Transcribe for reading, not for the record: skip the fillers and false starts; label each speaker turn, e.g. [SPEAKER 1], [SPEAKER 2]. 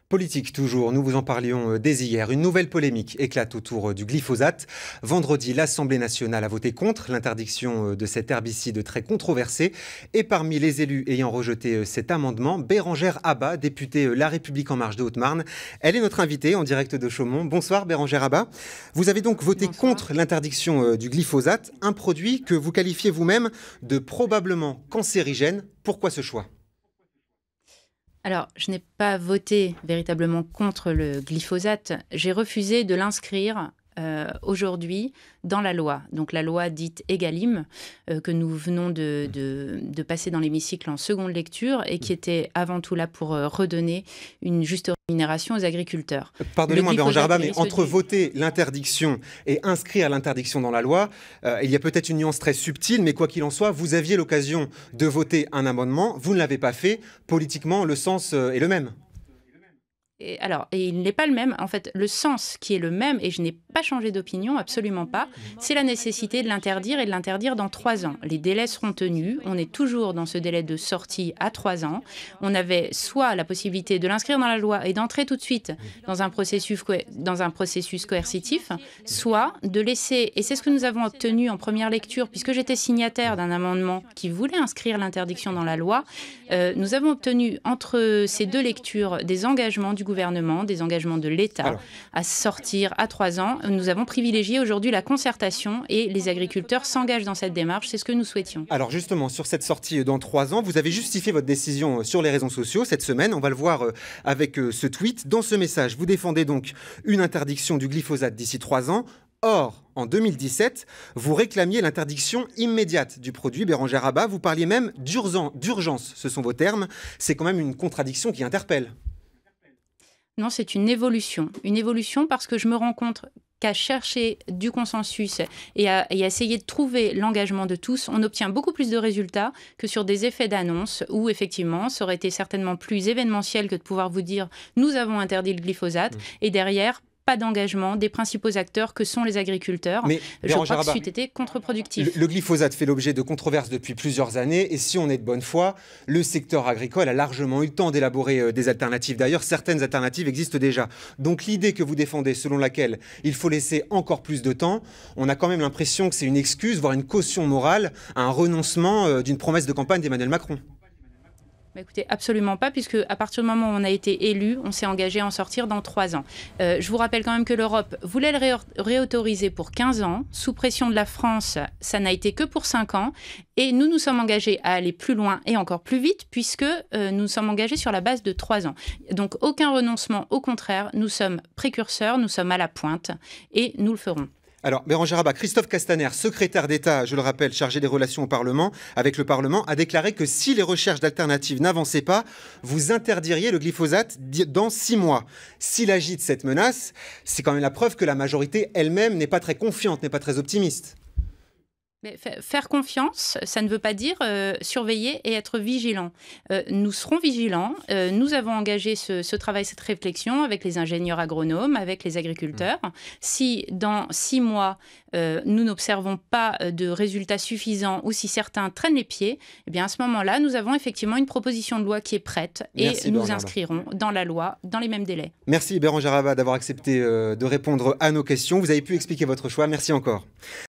[SPEAKER 1] Politique toujours, nous vous en parlions dès hier. Une nouvelle polémique éclate autour du glyphosate. Vendredi, l'Assemblée nationale a voté contre l'interdiction de cet herbicide très controversé. Et parmi les élus ayant rejeté cet amendement, Bérangère Abba, députée La République En Marche de Haute-Marne. Elle est notre invitée en direct de Chaumont. Bonsoir Bérangère Abba. Vous avez donc voté contre l'interdiction du glyphosate, un produit que vous qualifiez vous-même de probablement cancérigène. Pourquoi ce choix ?
[SPEAKER 2] Alors, je n'ai pas voté véritablement contre le glyphosate. J'ai refusé de l'inscrire aujourd'hui dans la loi. Donc la loi dite Egalim, que nous venons de passer dans l'hémicycle en seconde lecture et qui était avant tout là pour redonner une juste rémunération aux agriculteurs.
[SPEAKER 1] Pardonnez-moi Bérangère Abba, mais entre voter l'interdiction et inscrire l'interdiction dans la loi, il y a peut-être une nuance très subtile, mais quoi qu'il en soit, vous aviez l'occasion de voter un amendement, vous ne l'avez pas fait. Politiquement, le sens est le même.
[SPEAKER 2] Et il n'est pas le même. En fait, le sens qui est le même, et je n'ai pas changé d'opinion, absolument pas, c'est la nécessité de l'interdire et de l'interdire dans 3 ans. Les délais seront tenus. On est toujours dans ce délai de sortie à 3 ans. On avait soit la possibilité de l'inscrire dans la loi et d'entrer tout de suite dans un processus coercitif, soit de laisser, et c'est ce que nous avons obtenu en première lecture, puisque j'étais signataire d'un amendement qui voulait inscrire l'interdiction dans la loi, nous avons obtenu entre ces 2 lectures des engagements du gouvernement, des engagements de l'État à sortir à 3 ans. Nous avons privilégié aujourd'hui la concertation et les agriculteurs s'engagent dans cette démarche. C'est ce que nous souhaitions.
[SPEAKER 1] Alors justement, sur cette sortie dans 3 ans, vous avez justifié votre décision sur les réseaux sociaux cette semaine. On va le voir avec ce tweet. Dans ce message, vous défendez donc une interdiction du glyphosate d'ici 3 ans. Or, en 2017, vous réclamiez l'interdiction immédiate du produit. Bérangère Abba, vous parliez même d'urgence, ce sont vos termes. C'est quand même une contradiction qui interpelle.
[SPEAKER 2] Non, c'est une évolution. Une évolution parce que je me rends compte qu'à chercher du consensus et à essayer de trouver l'engagement de tous, on obtient beaucoup plus de résultats que sur des effets d'annonce où, effectivement, ça aurait été certainement plus événementiel que de pouvoir vous dire « nous avons interdit le glyphosate » et derrière, pas d'engagement des principaux acteurs que sont les agriculteurs.
[SPEAKER 1] Mais
[SPEAKER 2] je crois que c'eût été contre-productif.
[SPEAKER 1] Le glyphosate fait l'objet de controverses depuis plusieurs années et si on est de bonne foi, le secteur agricole a largement eu le temps d'élaborer des alternatives. D'ailleurs, certaines alternatives existent déjà. Donc l'idée que vous défendez, selon laquelle il faut laisser encore plus de temps, on a quand même l'impression que c'est une excuse, voire une caution morale, à un renoncement d'une promesse de campagne d'Emmanuel Macron.
[SPEAKER 2] Bah écoutez, absolument pas, puisque à partir du moment où on a été élu, on s'est engagé à en sortir dans 3 ans. Je vous rappelle quand même que l'Europe voulait le réautoriser pour 15 ans. Sous pression de la France, ça n'a été que pour 5 ans. Et nous nous sommes engagés à aller plus loin et encore plus vite, puisque nous nous sommes engagés sur la base de 3 ans. Donc aucun renoncement, au contraire, nous sommes précurseurs, nous sommes à la pointe et nous le ferons.
[SPEAKER 1] Alors, Bérangère Abba, Christophe Castaner, secrétaire d'État, je le rappelle, chargé des relations au Parlement, avec le Parlement, a déclaré que si les recherches d'alternatives n'avançaient pas, vous interdiriez le glyphosate dans 6 mois. S'il agite cette menace, c'est quand même la preuve que la majorité elle-même n'est pas très confiante, n'est pas très optimiste.
[SPEAKER 2] Mais faire confiance, ça ne veut pas dire surveiller et être vigilant. Nous serons vigilants. Nous avons engagé ce travail, cette réflexion avec les ingénieurs agronomes, avec les agriculteurs. Si dans 6 mois, nous n'observons pas de résultats suffisants ou si certains traînent les pieds, eh bien à ce moment-là, nous avons effectivement une proposition de loi qui est prête et nous inscrirons dans la loi dans les mêmes délais.
[SPEAKER 1] Merci Bérangère Abba d'avoir accepté de répondre à nos questions. Vous avez pu expliquer votre choix. Merci encore.